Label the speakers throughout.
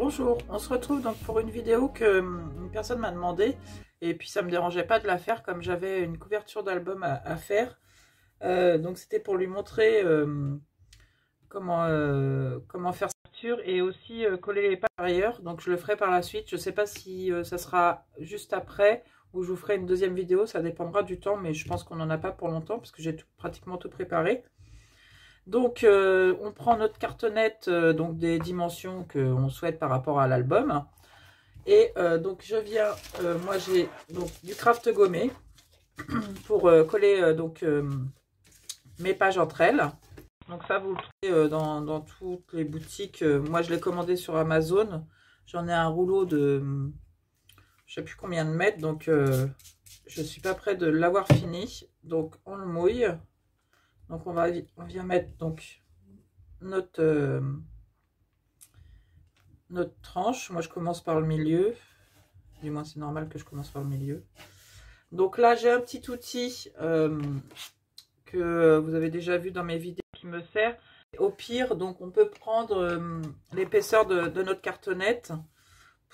Speaker 1: Bonjour, on se retrouve donc pour une vidéo que une personne m'a demandé et puis ça me dérangeait pas de la faire comme j'avais une couverture d'album à faire. Donc c'était pour lui montrer comment faire cette couverture et aussi coller les pages derrière. Donc je le ferai par la suite. Je sais pas si ça sera juste après ou je vous ferai une deuxième vidéo. Ça dépendra du temps, mais je pense qu'on n'en a pas pour longtemps parce que j'ai pratiquement tout préparé. Donc on prend notre cartonnette donc des dimensions qu'on souhaite par rapport à l'album. Et donc je viens, moi j'ai donc du craft gommé pour coller mes pages entre elles. Donc ça vous le trouvez dans toutes les boutiques. Moi je l'ai commandé sur Amazon. J'en ai un rouleau de je sais plus combien de mètres, donc je suis pas près de l'avoir fini. Donc on le mouille. Donc on vient mettre donc notre tranche. Moi je commence par le milieu. Du moins c'est normal que je commence par le milieu. Donc là j'ai un petit outil que vous avez déjà vu dans mes vidéos qui me sert. Au pire, donc on peut prendre l'épaisseur de notre cartonnette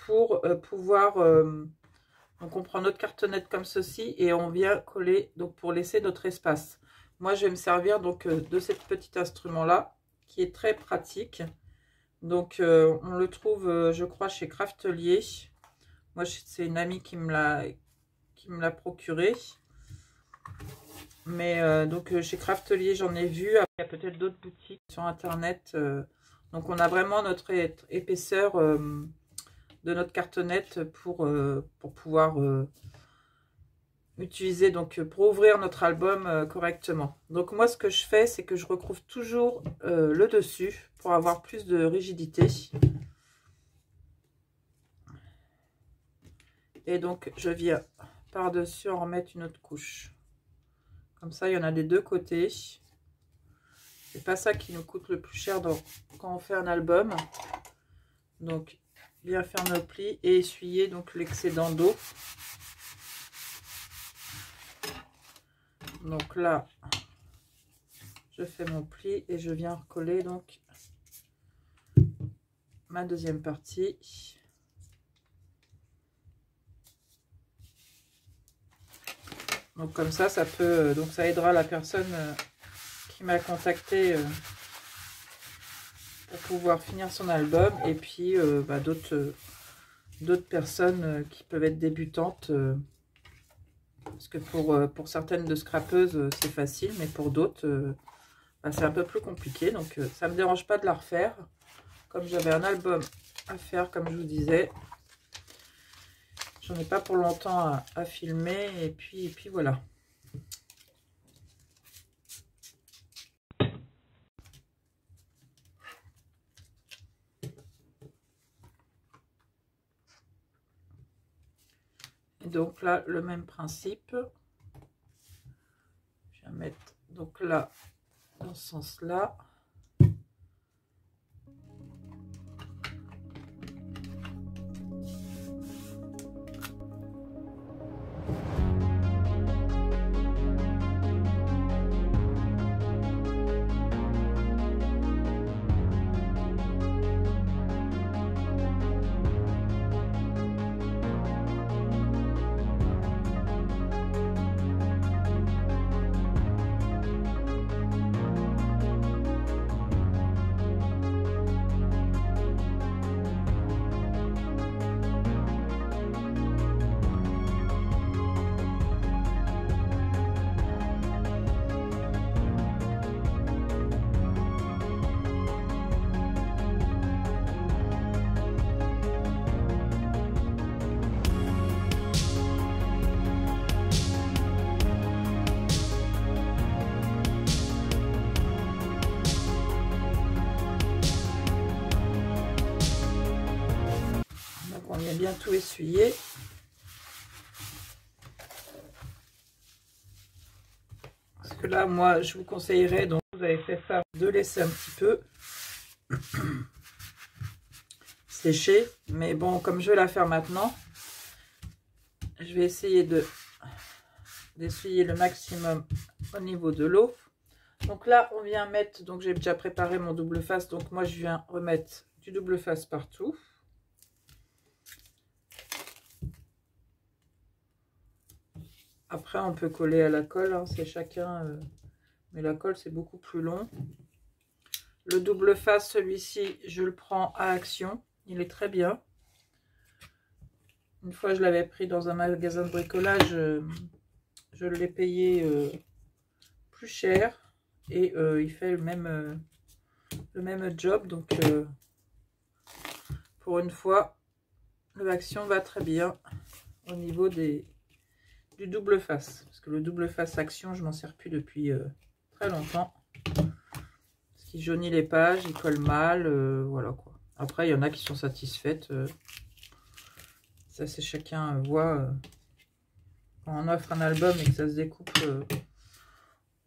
Speaker 1: pour pouvoir... donc on prend notre cartonnette comme ceci et on vient coller donc pour laisser notre espace. Moi, je vais me servir donc de cet petit instrument-là, qui est très pratique. Donc, on le trouve, je crois, chez Craftelier. Moi, c'est une amie qui me l'a procuré. Mais donc, chez Craftelier, j'en ai vu. Il y a peut-être d'autres boutiques sur Internet. Donc, on a vraiment notre épaisseur de notre cartonnette pour pouvoir... utiliser donc pour ouvrir notre album correctement. Donc moi ce que je fais, c'est que je recouvre toujours le dessus pour avoir plus de rigidité. Et donc je viens par-dessus en remettre une autre couche. Comme ça il y en a des deux côtés. C'est pas ça qui nous coûte le plus cher quand on fait un album. Donc bien faire nos plis et essuyer donc l'excédent d'eau. Donc là, je fais mon pli et je viens recoller donc ma deuxième partie. Donc comme ça peut, donc ça aidera la personne qui m'a contacté pour pouvoir finir son album et puis d'autres personnes qui peuvent être débutantes. Parce que pour certaines de scrapeuses, c'est facile, mais pour d'autres, c'est un peu plus compliqué. Donc, ça ne me dérange pas de la refaire. Comme j'avais un album à faire, comme je vous disais. J'en ai pas pour longtemps à filmer. Et puis voilà. Donc là, le même principe. Je vais mettre donc là, dans ce sens-là. On vient bien tout essuyer. Parce que là, moi, je vous conseillerais, donc vous avez fait ça, de laisser un petit peu sécher. Mais bon, comme je vais la faire maintenant, je vais essayer d'essuyer le maximum au niveau de l'eau. Donc là, on vient mettre, donc j'ai déjà préparé mon double face, donc moi je viens remettre du double face partout. Après, on peut coller à la colle, hein, c'est chacun. Mais la colle, c'est beaucoup plus long. Le double face, celui-ci, je le prends à Action. Il est très bien. Une fois, je l'avais pris dans un magasin de bricolage. Je l'ai payé plus cher. Et il fait le même job. Donc, pour une fois, le Action va très bien au niveau du double face. Parce que le double face Action, je m'en sers plus depuis très longtemps. Parce qu'il jaunit les pages, il colle mal, voilà quoi. Après, il y en a qui sont satisfaites. Ça, c'est chacun voit. Quand on offre un album et que ça se découpe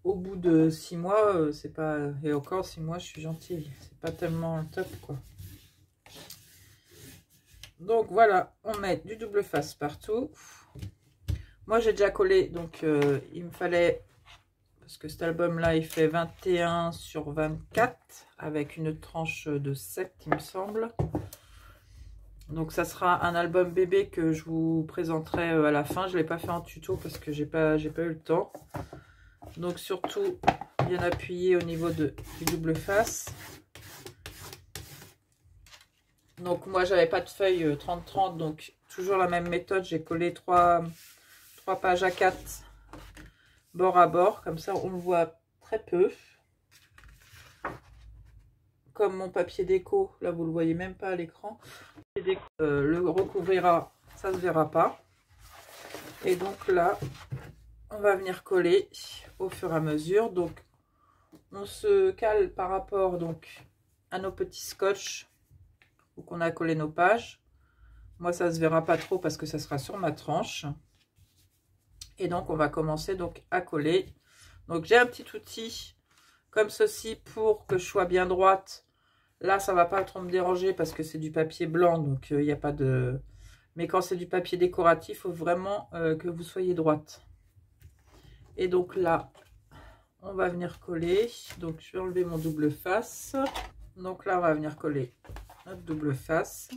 Speaker 1: au bout de 6 mois, c'est pas... Et encore 6 mois, je suis gentille. C'est pas tellement top, quoi. Donc, voilà. On met du double face partout. Moi, j'ai déjà collé. Donc, il me fallait... Parce que cet album-là, il fait 21 sur 24. Avec une tranche de 7, il me semble. Donc ça sera un album bébé que je vous présenterai à la fin. Je ne l'ai pas fait en tuto parce que j'ai pas eu le temps. Donc surtout bien appuyer au niveau du double face. Donc moi j'avais pas de feuille 30-30, donc toujours la même méthode. J'ai collé 3 pages à 4 bord à bord. Comme ça on le voit très peu. Comme mon papier déco, là vous le voyez même pas à l'écran. Le recouvrira, ça se verra pas. Et donc là, on va venir coller au fur et à mesure. Donc, on se cale par rapport donc à nos petits scotch où qu'on a collé nos pages. Moi, ça se verra pas trop parce que ça sera sur ma tranche. Et donc, on va commencer donc à coller. Donc, j'ai un petit outil comme ceci pour que je sois bien droite. Là, ça va pas trop me déranger parce que c'est du papier blanc, donc il n'y a pas de... Mais quand c'est du papier décoratif, il faut vraiment que vous soyez droite. Et donc là, on va venir coller. Donc, je vais enlever mon double face. Donc là, on va venir coller notre double face.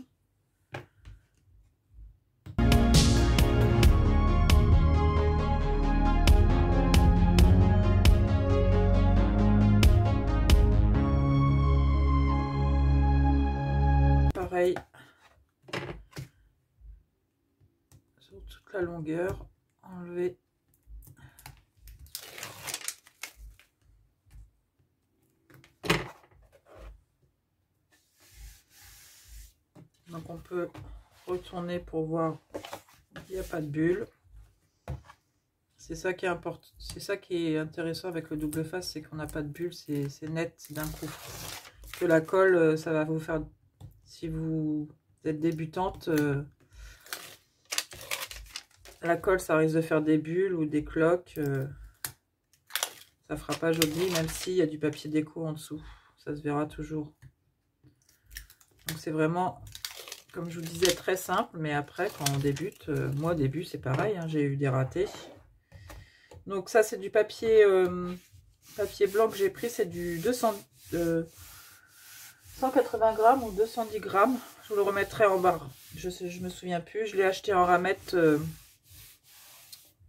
Speaker 1: Pareil. Sur toute la longueur, enlever. Donc on peut retourner pour voir qu'il n'y a pas de bulle. C'est ça qui est important, c'est ça qui est intéressant avec le double face, c'est qu'on n'a pas de bulle, c'est net d'un coup. Que la colle, ça va vous faire, si vous êtes débutante, la colle ça risque de faire des bulles ou des cloques. Ça fera pas joli, même s'il y a du papier déco en dessous, ça se verra toujours. Donc c'est vraiment, comme je vous disais, très simple, mais après quand on débute, moi au début c'est pareil, hein, j'ai eu des ratés. Donc ça c'est du papier papier blanc que j'ai pris, c'est du 180 grammes ou 210 grammes. Je vous le remettrai en barre, je me souviens plus. Je l'ai acheté en ramette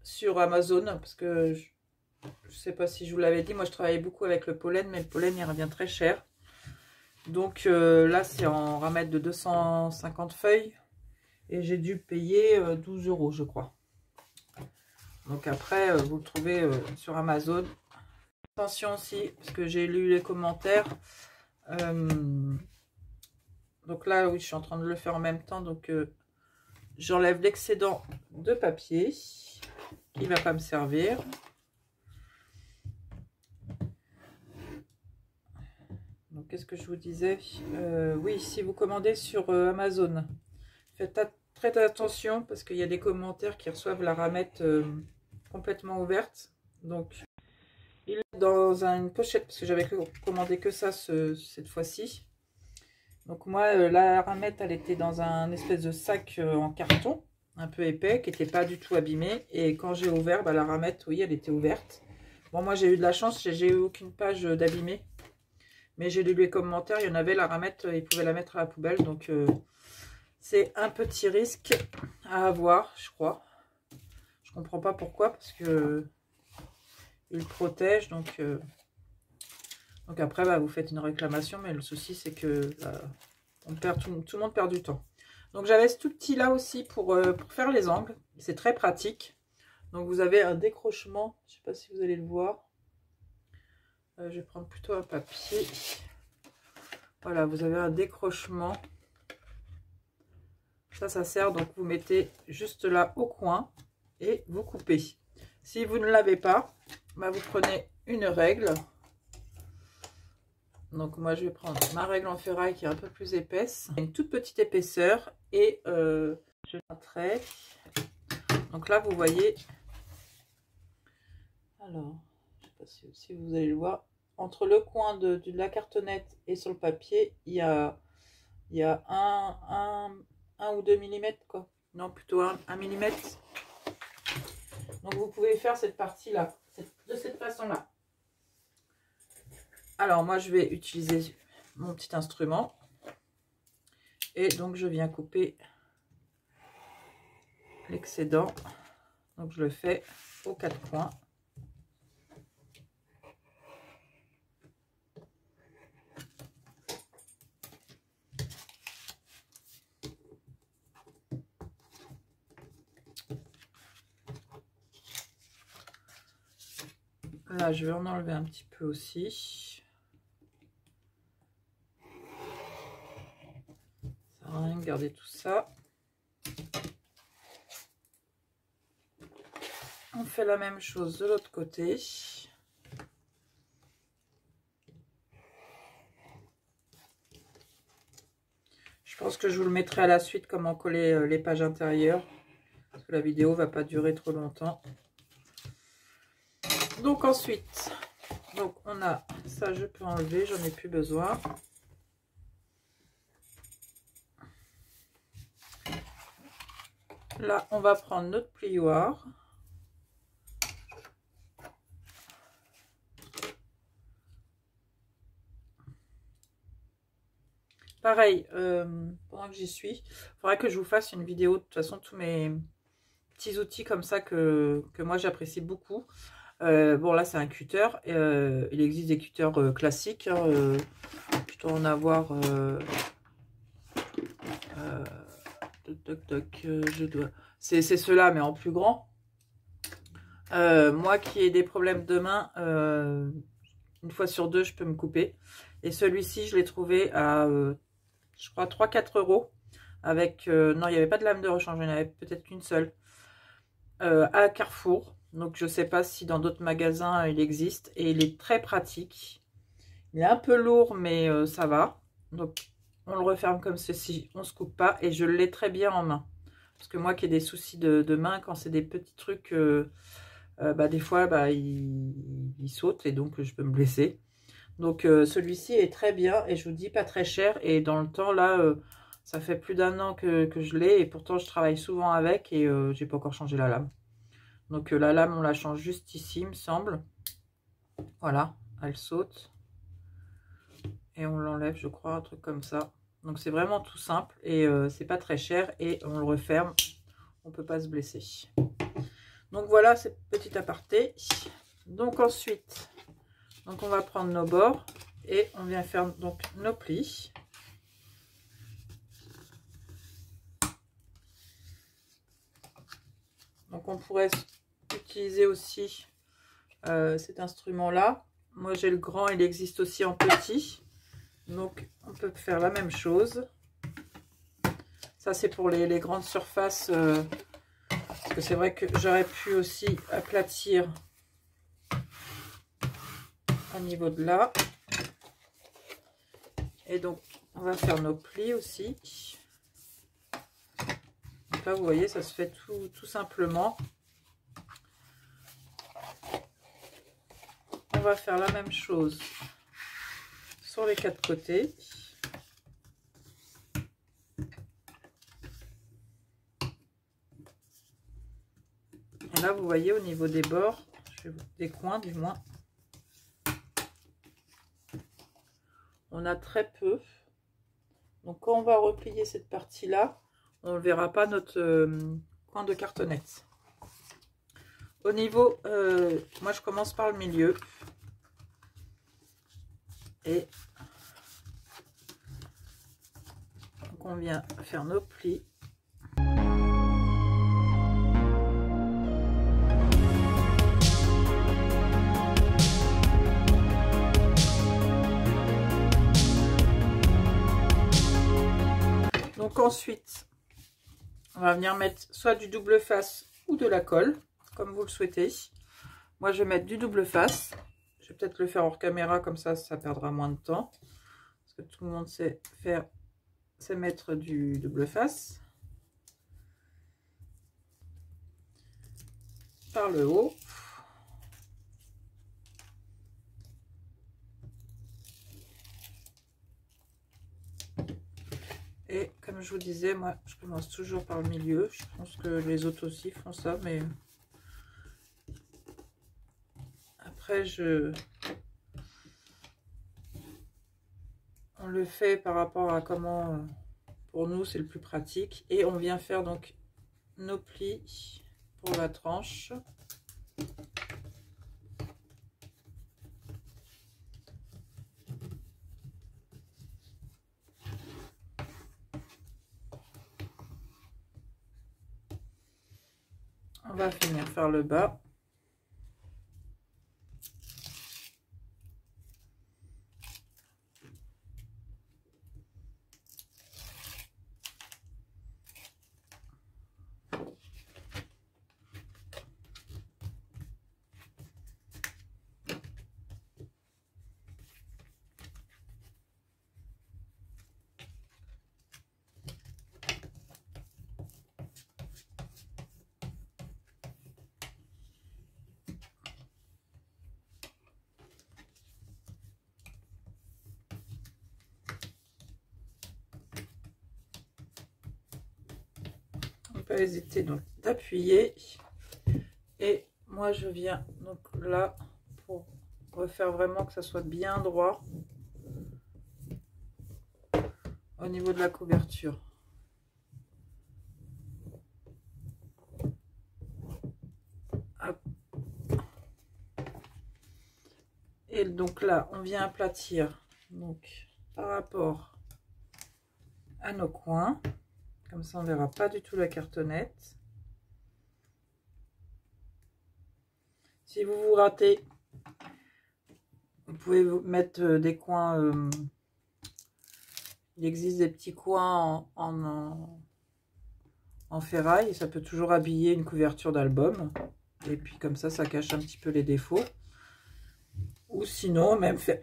Speaker 1: sur Amazon parce que je sais pas si je vous l'avais dit, moi je travaillais beaucoup avec le pollen, mais le pollen il revient très cher. Donc là c'est en ramette de 250 feuilles et j'ai dû payer 12 € je crois. Donc après vous le trouvez sur Amazon. Attention aussi parce que j'ai lu les commentaires. Donc là oui je suis en train de le faire en même temps, donc j'enlève l'excédent de papier qui va pas me servir. Donc, qu'est-ce que je vous disais? Oui, si vous commandez sur Amazon, faites très attention parce qu'il y a des commentaires qui reçoivent la ramette complètement ouverte. Donc, il est dans une pochette parce que j'avais commandé que ça cette fois-ci. Donc, moi, la ramette, elle était dans un espèce de sac en carton, un peu épais, qui n'était pas du tout abîmé. Et quand j'ai ouvert, bah, la ramette, oui, elle était ouverte. Bon, moi, j'ai eu de la chance, j'ai eu aucune page d'abîmé. Mais j'ai lu les commentaires, il y en avait, la ramette, ils pouvaient la mettre à la poubelle. Donc, c'est un petit risque à avoir, je crois. Je comprends pas pourquoi, parce que il protège, donc après, bah, vous faites une réclamation, mais le souci, c'est que on perd tout le monde perd du temps. Donc, j'avais ce tout petit là aussi pour faire les angles. C'est très pratique. Donc, vous avez un décrochement. Je ne sais pas si vous allez le voir. Je vais prendre plutôt un papier. Voilà, vous avez un décrochement. Ça sert. Donc, vous mettez juste là au coin et vous coupez. Si vous ne l'avez pas, bah, vous prenez une règle. Donc moi je vais prendre ma règle en ferraille qui est un peu plus épaisse, une toute petite épaisseur, et je fais un trait. Donc là vous voyez, alors je sais pas si vous allez le voir, entre le coin de la cartonnette et sur le papier, il y a un ou 2 millimètres, quoi. Non, plutôt 1 millimètre. Donc vous pouvez faire cette partie là de cette façon là. Alors moi je vais utiliser mon petit instrument et donc je viens couper l'excédent. Donc je le fais aux 4 coins. Là je vais en enlever un petit peu aussi. Ça sert à rien de garder tout ça. On fait la même chose de l'autre côté. Je pense que je vous le mettrai à la suite comment coller les pages intérieures, parce que la vidéo va pas durer trop longtemps. Donc ensuite, donc on a ça, je peux enlever, j'en ai plus besoin. Là, on va prendre notre plioir. Pareil, pendant que j'y suis, il faudra que je vous fasse une vidéo. De toute façon, tous mes petits outils comme ça que moi j'apprécie beaucoup. Bon, là, c'est un cutter. Il existe des cutters classiques. Hein, je dois en avoir... je dois... C'est ceux-là, mais en plus grand. Moi qui ai des problèmes de main, une fois sur deux, je peux me couper. Et celui-ci, je l'ai trouvé à, je crois, 3-4 euros. Avec, non, il n'y avait pas de lame de rechange, il n'y en avait peut-être qu'une seule. À Carrefour. Donc, je ne sais pas si dans d'autres magasins, il existe. Et il est très pratique. Il est un peu lourd, mais ça va. Donc, on le referme comme ceci. On ne se coupe pas. Et je l'ai très bien en main. Parce que moi qui ai des soucis de main, quand c'est des petits trucs... bah, des fois bah, il saute et donc je peux me blesser. Donc celui-ci est très bien et je vous dis pas très cher, et dans le temps là ça fait plus d'1 an que je l'ai, et pourtant je travaille souvent avec, et j'ai pas encore changé la lame. Donc la lame on la change juste ici, il me semble. Voilà, elle saute et on l'enlève, je crois, un truc comme ça. Donc c'est vraiment tout simple et c'est pas très cher, et on le referme, on peut pas se blesser. Donc voilà, cette petite aparté. Donc ensuite, donc on va prendre nos bords et on vient faire donc nos plis. Donc on pourrait utiliser aussi cet instrument-là. Moi j'ai le grand, il existe aussi en petit. Donc on peut faire la même chose. Ça c'est pour les grandes surfaces. Parce que c'est vrai que j'aurais pu aussi aplatir au niveau de là. Et donc, on va faire nos plis aussi. Donc là, vous voyez, ça se fait tout simplement. On va faire la même chose sur les 4 côtés. Et là, vous voyez, au niveau des bords, des coins du moins, on a très peu. Donc quand on va replier cette partie là, on ne verra pas notre coin de cartonnette. au niveau, moi je commence par le milieu. Et donc on vient faire nos plis. Donc ensuite, on va venir mettre soit du double face ou de la colle, comme vous le souhaitez. Moi, je vais mettre du double face. Je vais peut-être le faire hors caméra, comme ça perdra moins de temps. Parce que tout le monde sait faire, c'est mettre du double face. Par le haut. Et comme je vous disais, moi, je commence toujours par le milieu. Je pense que les autres aussi font ça, mais après, on le fait par rapport à comment, pour nous, c'est le plus pratique. Et on vient faire donc nos plis pour la tranche. On va finir faire le bas. Pas hésiter donc d'appuyer, et moi je viens donc là pour refaire vraiment que ça soit bien droit au niveau de la couverture. Hop. Et donc là on vient aplatir donc par rapport à nos coins. Comme ça, on verra pas du tout la cartonnette. Si vous vous ratez, vous pouvez vous mettre des coins. Il existe des petits coins en ferraille. Et ça peut toujours habiller une couverture d'album. Et puis comme ça cache un petit peu les défauts. Ou sinon, même faire,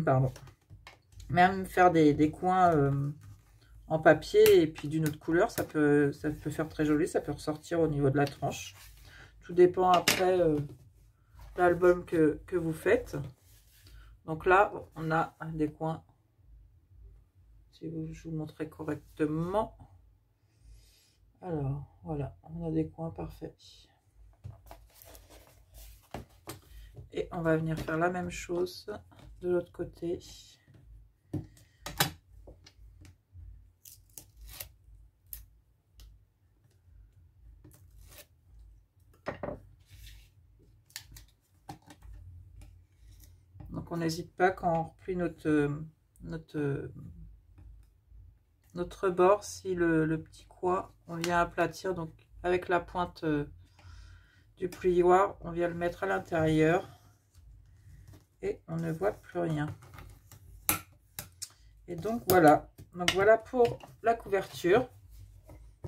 Speaker 1: pardon, même faire des coins en papier et puis d'une autre couleur, ça peut faire très joli, ça peut ressortir au niveau de la tranche. Tout dépend après l'album que vous faites. Donc là, on a des coins, si je vous montrerai correctement. Alors, voilà, on a des coins parfaits. Et on va venir faire la même chose de l'autre côté. Donc on n'hésite pas quand on replie notre bord, si le petit coin, on vient aplatir, donc avec la pointe du plioir, on vient le mettre à l'intérieur et on ne voit plus rien. Et donc voilà pour la couverture.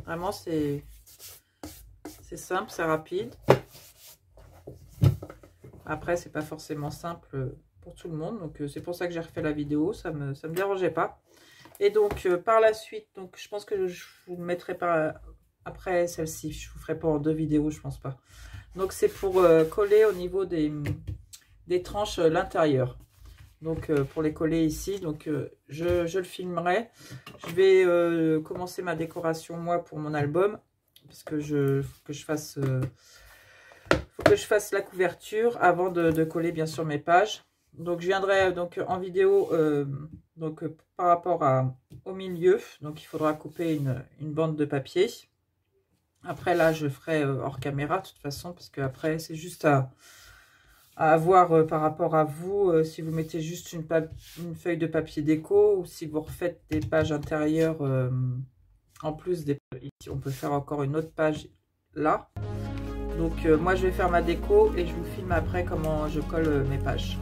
Speaker 1: Vraiment c'est simple, c'est rapide. Après c'est pas forcément simple pour tout le monde, donc c'est pour ça que j'ai refait la vidéo, ça me dérangeait pas. Et donc par la suite, donc je pense que je vous mettrai après celle-ci, je vous ferai pas en 2 vidéos, je pense pas. Donc c'est pour coller au niveau des tranches l'intérieur. Donc pour les coller ici, donc je le filmerai. Je vais commencer ma décoration moi pour mon album, parce que faut que je fasse la couverture avant de coller bien sûr mes pages. Donc je viendrai donc en vidéo par rapport au milieu. Donc il faudra couper une bande de papier Après, là, je ferai hors caméra, de toute façon, parce que après, c'est juste à voir par rapport à vous, si vous mettez juste une feuille de papier déco, ou si vous refaites des pages intérieures, en plus, ici, on peut faire encore une autre page là. Donc, moi, je vais faire ma déco, et je vous filme après comment je colle mes pages.